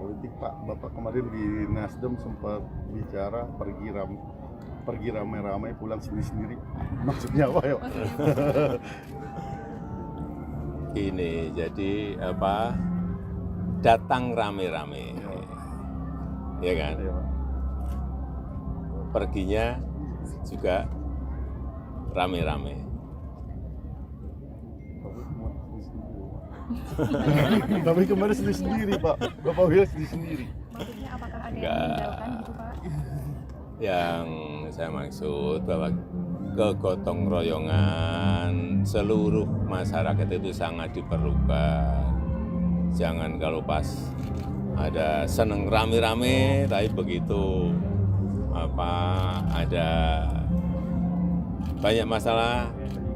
politik, Pak. Bapak kemarin di Nasdem sempat bicara pergi ramai-ramai pulang sendiri-sendiri. Maksudnya apa ya? Ini jadi apa? Datang rame-rame, ya kan? Iya, Pak. Perginya juga rame-rame. Tapi kemarin sendiri-sendiri, Pak. Bapak bilang sendiri-sendiri. Maksudnya apakah ada yang Enggak. meninggalkan gitu Pak? Yang saya maksud bahwa kegotong royongan seluruh masyarakat itu sangat diperlukan. Jangan kalau pas ada seneng rame-rame, tapi begitu ada banyak masalah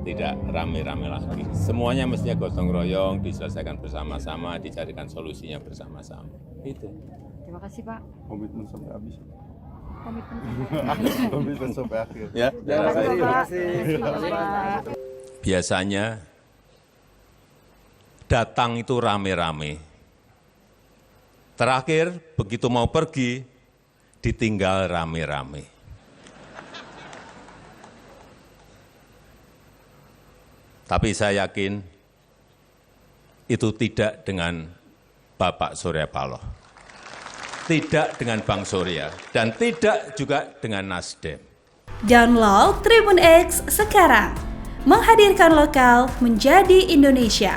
tidak rame-rame lagi. Semuanya mestinya gotong royong, diselesaikan bersama-sama, dicarikan solusinya bersama-sama. Itu. Terima kasih Pak. Komitmen sampai habis. Komitmen. Komitmen sampai akhir. Ya, Terima kasih Pak. biasanya datang itu rame-rame. Terakhir, begitu mau pergi, ditinggal rame-rame. Tapi saya yakin itu tidak dengan Bapak Surya Paloh, tidak dengan Bang Surya, dan tidak juga dengan Nasdem. Download Tribun X sekarang, menghadirkan lokal menjadi Indonesia.